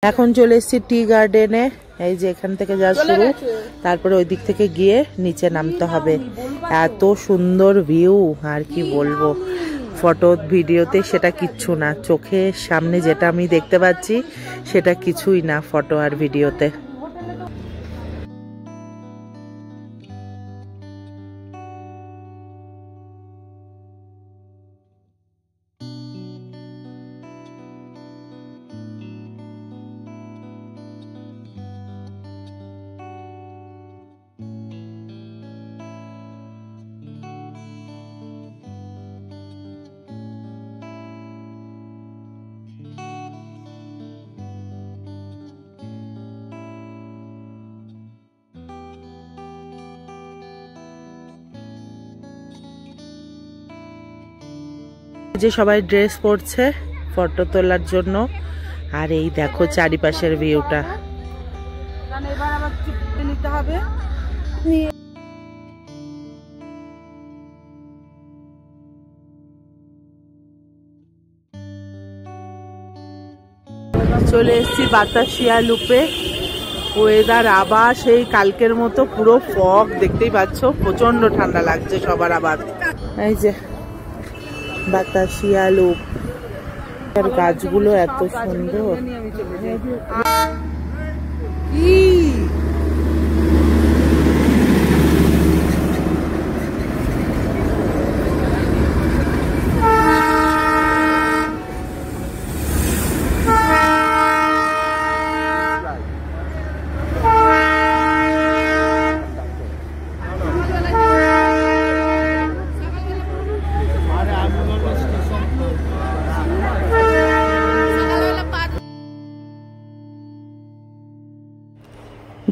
এখন চলে এসেছি টি গার্ডেনে। এই যে এখান থেকে যা শুরু, তারপরে ওই দিক থেকে গিয়ে নিচে নামতে হবে। এত সুন্দর ভিউ, আর কি বলবো। ফটো ভিডিওতে সেটা কিচ্ছু না, চোখের সামনে যেটা আমি দেখতে পাচ্ছি সেটা কিছুই না ফটো আর ভিডিওতে। যে সবাই ড্রেস পরছে ফটো তোলার জন্য, আর এই দেখো চারিপাশের ভিউটা। চলে এসেছি বাতাসিয়া লুপে। ওয়েদার আবার সেই কালকের মতো, পুরো ফগ, দেখতেই পাচ্ছ, প্রচন্ড ঠান্ডা লাগছে সবার। আবার এই যে বাতাসিয়া লুপ, আর গাছগুলো এত সুন্দর।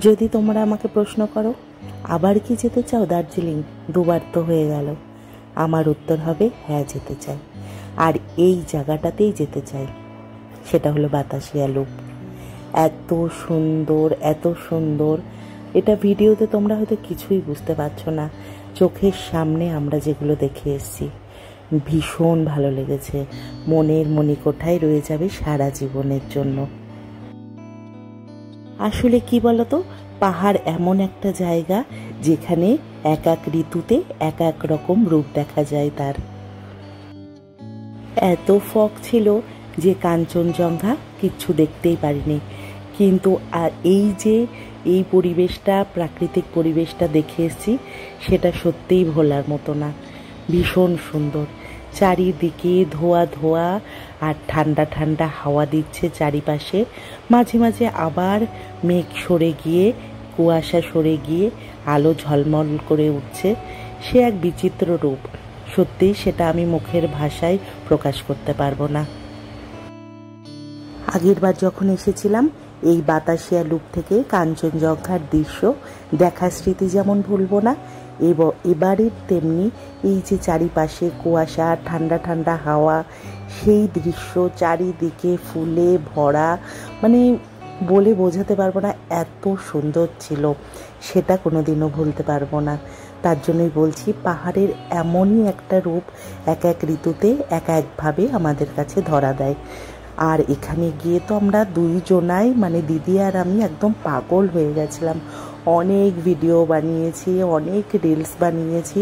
যদি তোমরা আমাকে প্রশ্ন করো আবার কি যেতে চাও দার্জিলিং, দুবার তো হয়ে গেল, আমার উত্তর হবে হ্যাঁ যেতে চাই। আর এই জায়গাটাতেই যেতে চাই, সেটা হলো বাতাসিয়া লুপ। এত সুন্দর, এত সুন্দর। এটা ভিডিওতে তোমরা হয়তো কিছুই বুঝতে পারছো না, চোখের সামনে আমরা যেগুলো দেখে এসেছি ভীষণ ভালো লেগেছে। মনের মণিকোঠায় রয়ে যাবে সারা জীবনের জন্য। আসলে কি বলতো, পাহাড় এমন একটা জায়গা যেখানে এক এক ঋতুতে এক এক রকম রূপ দেখা যায় তার। এত ফগ ছিল যে কাঞ্চনজঙ্ঘা কিচ্ছু দেখতেই পারিনি, কিন্তু আর এই পরিবেশটা, প্রাকৃতিক পরিবেশটা দেখে এসেছি, সেটা সত্যিই ভোলার মতো না। ভীষণ সুন্দর, চারিদিকে ধোয়া ধোয়া আর ঠান্ডা ঠান্ডা হাওয়া দিচ্ছে চারিপাশে। মাঝে মাঝে আবার মেঘ সরে গিয়ে, কুয়াশা সরে গিয়ে আলো ঝলমল করে উঠছে। সে এক বিচিত্র রূপ, সত্যিই সেটা আমি মুখের ভাষায় প্রকাশ করতে পারবো না। আগের বার যখন এসেছিলাম এই বাতাসিয়া লুপ থেকে কাঞ্চনজঙ্ঘার দৃশ্য দেখার স্মৃতি যেমন ভুলবো না, এবারের তেমনি এই যে চারিপাশে কুয়াশা, ঠান্ডা ঠান্ডা হাওয়া, সেই দৃশ্য চারিদিকে ফুলে ভরা, মানে বলে বোঝাতে পারবো না, এত সুন্দর ছিল, সেটা কোনোদিনও ভুলতে পারবো না। তার জন্যই বলছি, পাহাড়ের এমনই একটা রূপ এক এক ঋতুতে এক একভাবে আমাদের কাছে ধরা দেয়। আর এখানে গিয়ে তো আমরা দুইজনাই, মানে দিদি আর আমি, একদম পাগল হয়ে গেছিলাম। অনেক ভিডিও বানিয়েছি, অনেক রিলস বানিয়েছি,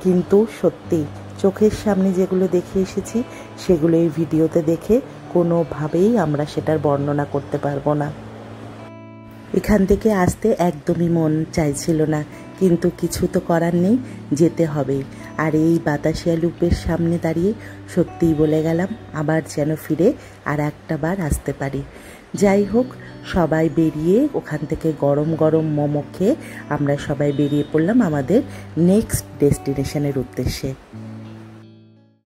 কিন্তু সত্যি চোখের সামনে যেগুলো দেখে এসেছি সেগুলো এই ভিডিওতে দেখে কোনোভাবেই আমরা সেটার বর্ণনা করতে পারবো না। এখান থেকে আসতে একদমই মন চাইছিল না, কিন্তু কিছু তো করার নেই, যেতে হবে। আর এই বাতাসিয়া লুপের সামনে দাঁড়িয়ে সত্যিই বলে গেলাম আবার যেন ফিরে আর একটা বার আসতে পারি। যাই হোক, সবাই বেরিয়ে ওখান থেকে গরম গরম মোমো খেয়ে আমরা সবাই বেরিয়ে পড়লাম আমাদের নেক্সট ডেস্টিনেশনের উদ্দেশ্যে।